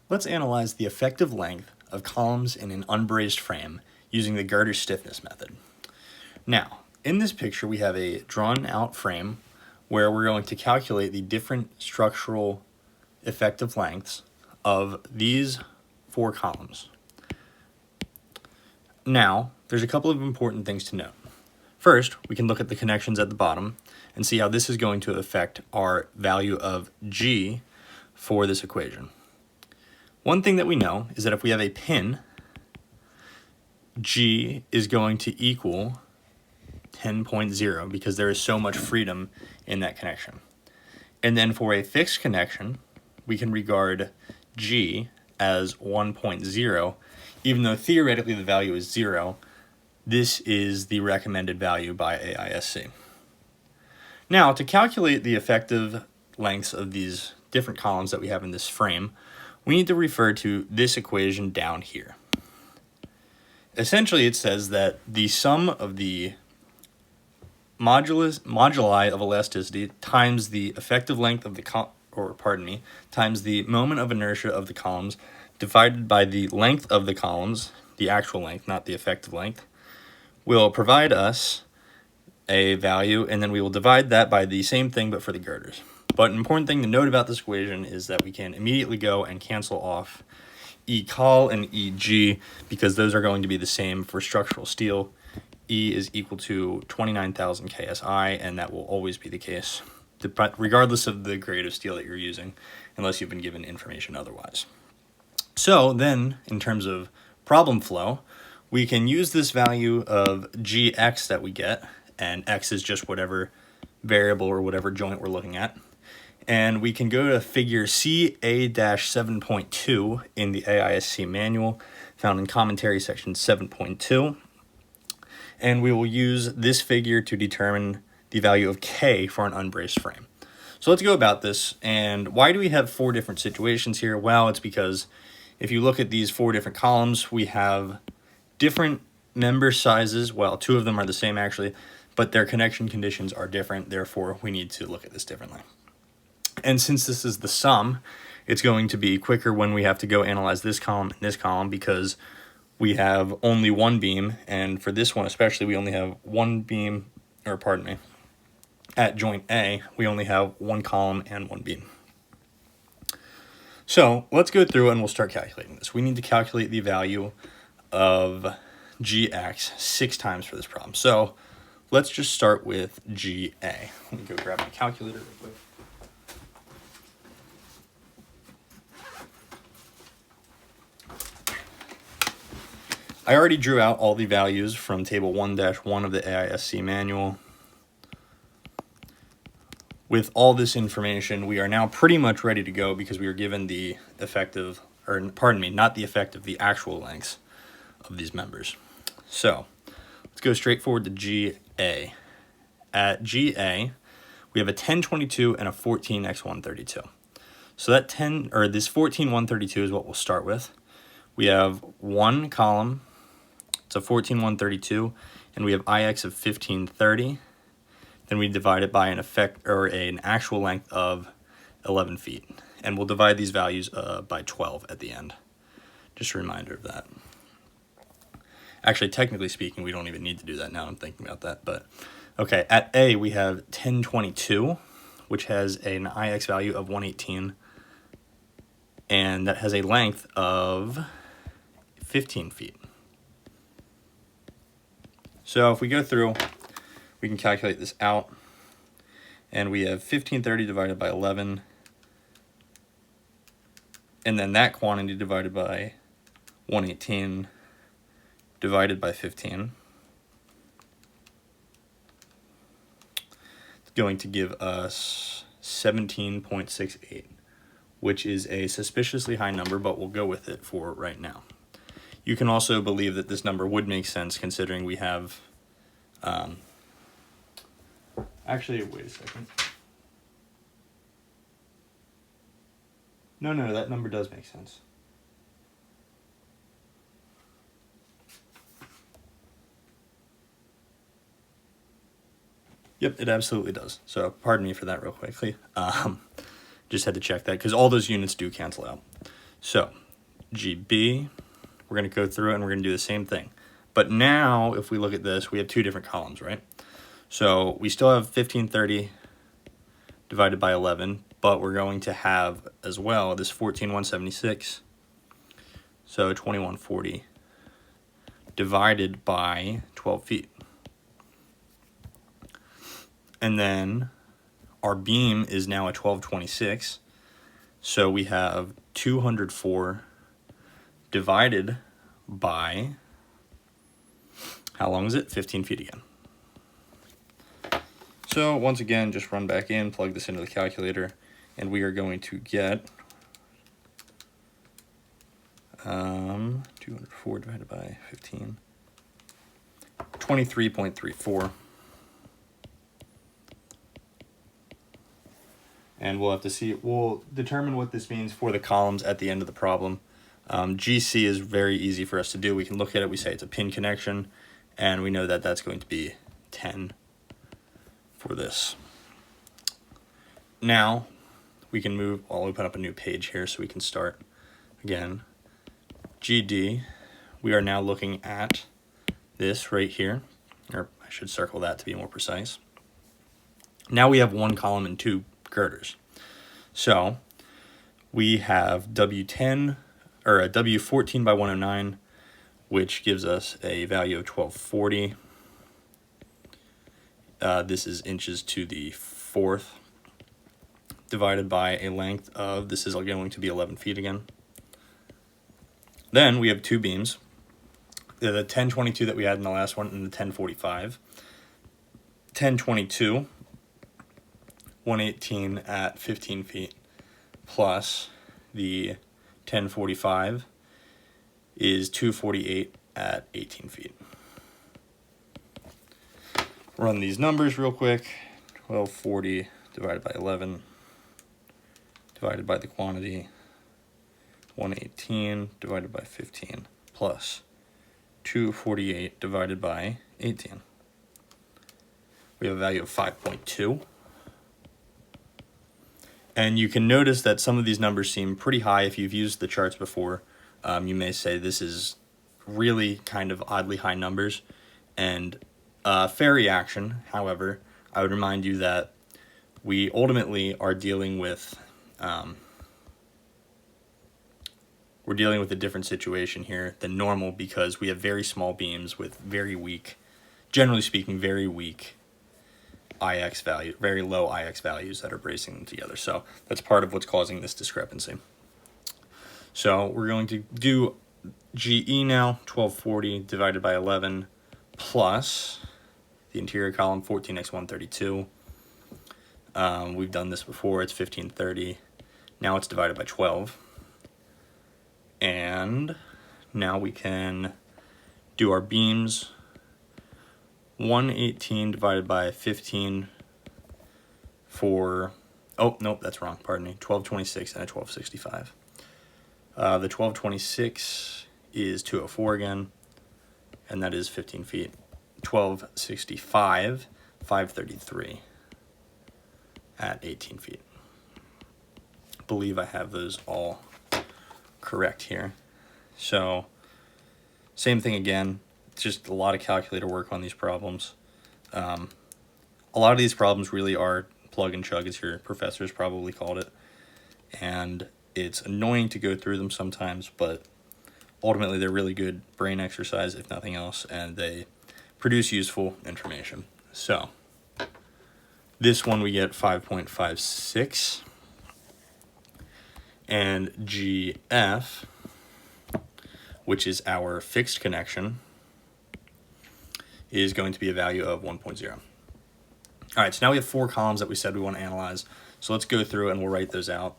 Let's analyze the effective length of columns in an unbraced frame using the Girder Stiffness method. Now, in this picture we have a drawn out frame where we're going to calculate the different structural effective lengths of these four columns. Now, there's a couple of important things to note. First, we can look at the connections at the bottom and see how this is going to affect our value of G for this equation. One thing that we know is that if we have a pin, G is going to equal 10.0 because there is so much freedom in that connection. And then for a fixed connection, we can regard G as 1.0, even though theoretically the value is 0. This is the recommended value by AISC. Now, to calculate the effective lengths of these different columns that we have in this frame, we need to refer to this equation down here. Essentially, it says that the sum of the moduli of elasticity times the effective length of the times the moment of inertia of the columns divided by the length of the columns, the actual length, not the effective length, will provide us a value, and then we will divide that by the same thing but for the girders. But an important thing to note about this equation is that we can immediately go and cancel off E col and EG because those are going to be the same for structural steel. E is equal to 29,000 KSI, and that will always be the case, regardless of the grade of steel that you're using, unless you've been given information otherwise. So then, in terms of problem flow, we can use this value of Gx that we get, and x is just whatever variable or whatever joint we're looking at. And we can go to figure CA-7.2 in the AISC manual, found in commentary section 7.2. And we will use this figure to determine the value of K for an unbraced frame. So let's go about this. And why do we have four different situations here? Well, it's because if you look at these four different columns, we have different member sizes. Well, two of them are the same actually, but their connection conditions are different. Therefore, we need to look at this differently. And since this is the sum, it's going to be quicker when we have to go analyze this column and this column because we have only one beam, and for this one especially, we only have one beam, or pardon me, at joint A, we only have one column and one beam. So let's go through and we'll start calculating this. We need to calculate the value of Gx 6 times for this problem. So let's just start with GA. Let me go grab my calculator real quick. I already drew out all the values from table 1-1 of the AISC manual. With all this information, we are now pretty much ready to go because we are given the effective, or pardon me, not the effective, the actual lengths of these members. So let's go straight forward to GA. At GA, we have a 1022 and a 14x132. So that this 14132 is what we'll start with. We have one column. It's a 14132, and we have IX of 1530. Then we divide it by an actual length of 11 feet. And we'll divide these values by 12 at the end. Just a reminder of that. Actually, technically speaking, we don't even need to do that now. I'm thinking about that. But okay, at A, we have 1022, which has an IX value of 118. And that has a length of 15 feet. So if we go through, we can calculate this out, and we have 1530 divided by 11, and then that quantity divided by 118 divided by 15. It's going to give us 17.68, which is a suspiciously high number, but we'll go with it for right now. You can also believe that this number would make sense considering we have, actually, wait a second. No, that number does make sense. Yep, it absolutely does. So pardon me for that real quickly. Just had to check that because all those units do cancel out. So GB, we're going to go through it and we're going to do the same thing. But now, if we look at this, we have two different columns, right? So we still have 1530 divided by 11, but we're going to have as well this 14,176. So 2140 divided by 12 feet. And then our beam is now a 1226. So we have 204 divided by, how long is it? 15 feet again. So once again, just run back in, plug this into the calculator, and we are going to get 204 divided by 15, 23.34. And we'll have to see, we'll determine what this means for the columns at the end of the problem. GC is very easy for us to do. We can look at it, we say it's a pin connection, and we know that that's going to be 10 for this. Now, we can move, I'll open up a new page here so we can start again. GD, we are now looking at this right here, or I should circle that to be more precise. Now we have one column and two girders. So we have W10 or a W14 by 109, which gives us a value of 1240. This is inches to the fourth divided by a length of, this is going to be 11 feet again. Then we have two beams, the 1022 that we had in the last one and the 1045. 1022, 118 at 15 feet, plus the 1045 is 248 at 18 feet. Run these numbers real quick. 1240 divided by 11 divided by the quantity, 118 divided by 15 plus 248 divided by 18. We have a value of 5.2. And you can notice that some of these numbers seem pretty high. If you've used the charts before, you may say this is really kind of oddly high numbers. And fair reaction, however, I would remind you that we ultimately are dealing with we're dealing with a different situation here than normal because we have very small beams with very weak, generally speaking, very weak IX value, very low IX values that are bracing them together. So that's part of what's causing this discrepancy. So we're going to do GE now, 1240 divided by 11 plus the interior column, 14x132. We've done this before, it's 1530. Now it's divided by 12. And now we can do our beams. 118 divided by 15 for, oh, nope, that's wrong, pardon me, 1226 and a 1265. The 1226 is 204 again, and that is 15 feet. 1265, 533 at 18 feet. I believe I have those all correct here. So, same thing again. Just a lot of calculator work on these problems. A lot of these problems really are plug and chug, as your professors probably called it. And it's annoying to go through them sometimes, but ultimately they're really good brain exercise, if nothing else, and they produce useful information. So this one we get 5.56. And GF, which is our fixed connection, is going to be a value of 1.0. All right, so now we have four columns that we said we want to analyze. So let's go through and we'll write those out.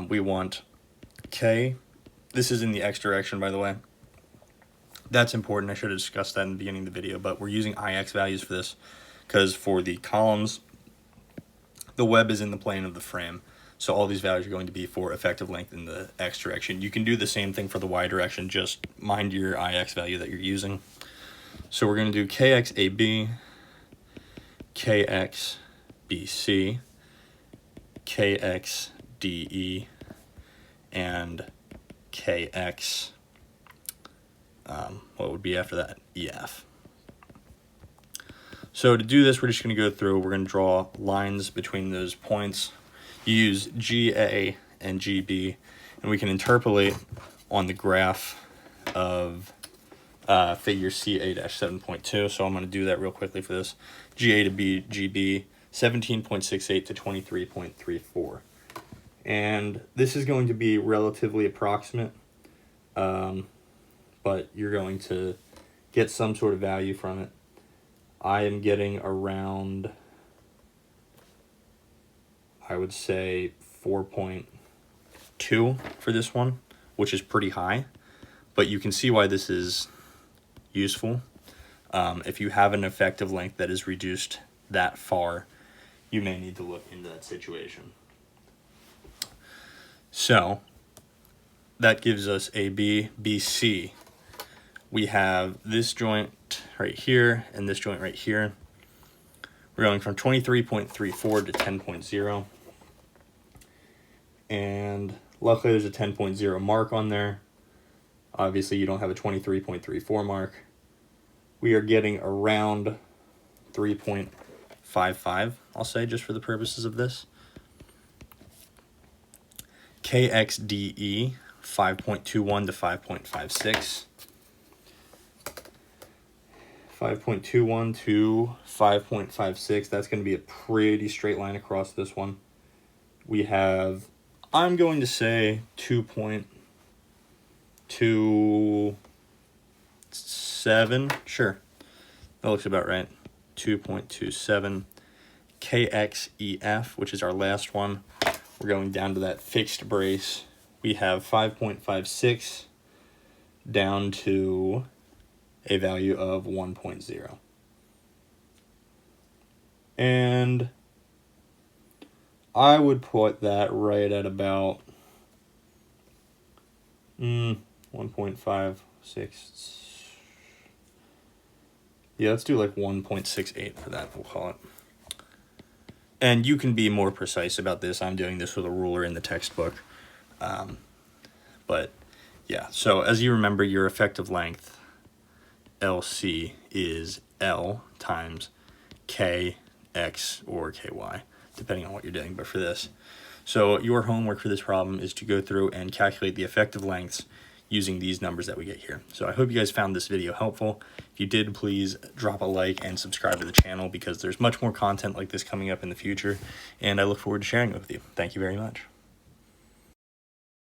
We want K. This is in the X direction, by the way. That's important. I should have discussed that in the beginning of the video, but we're using IX values for this because for the columns, the web is in the plane of the frame. So all these values are going to be for effective length in the X direction. You can do the same thing for the Y direction, just mind your IX value that you're using. So we're going to do KXAB, KXBC, KXDE, and KX, what would be after that? EF. So to do this, we're just going to go through, we're going to draw lines between those points. You use GA and GB, and we can interpolate on the graph of figure CA-7.2. So I'm going to do that real quickly for this. GA to GB, 17.68 to 23.34. And this is going to be relatively approximate, but you're going to get some sort of value from it. I am getting around, I would say, 4.2 for this one, which is pretty high, but you can see why this is useful. If you have an effective length that is reduced that far, you may need to look into that situation. So that gives us AB, BC. We have this joint right here and this joint right here. We're going from 23.34 to 10.0. And luckily there's a 10.0 mark on there. Obviously you don't have a 23.34 mark. We are getting around 3.55, I'll say, just for the purposes of this. KXDE, 5.21 to 5.56. 5.21 to 5.56, that's going to be a pretty straight line across this one. We have, I'm going to say 2.27, sure, that looks about right, 2.27. KXEF, which is our last one, we're going down to that fixed brace. We have 5.56 down to a value of 1.0. And I would put that right at about 1.56. Yeah, let's do like 1.68 for that, we'll call it. And you can be more precise about this. I'm doing this with a ruler in the textbook. But yeah, so as you remember, your effective length, LC, is L times KX or KY, depending on what you're doing, but for this. So your homework for this problem is to go through and calculate the effective lengths using these numbers that we get here. So I hope you guys found this video helpful. If you did, please drop a like and subscribe to the channel because there's much more content like this coming up in the future, and I look forward to sharing it with you. Thank you very much.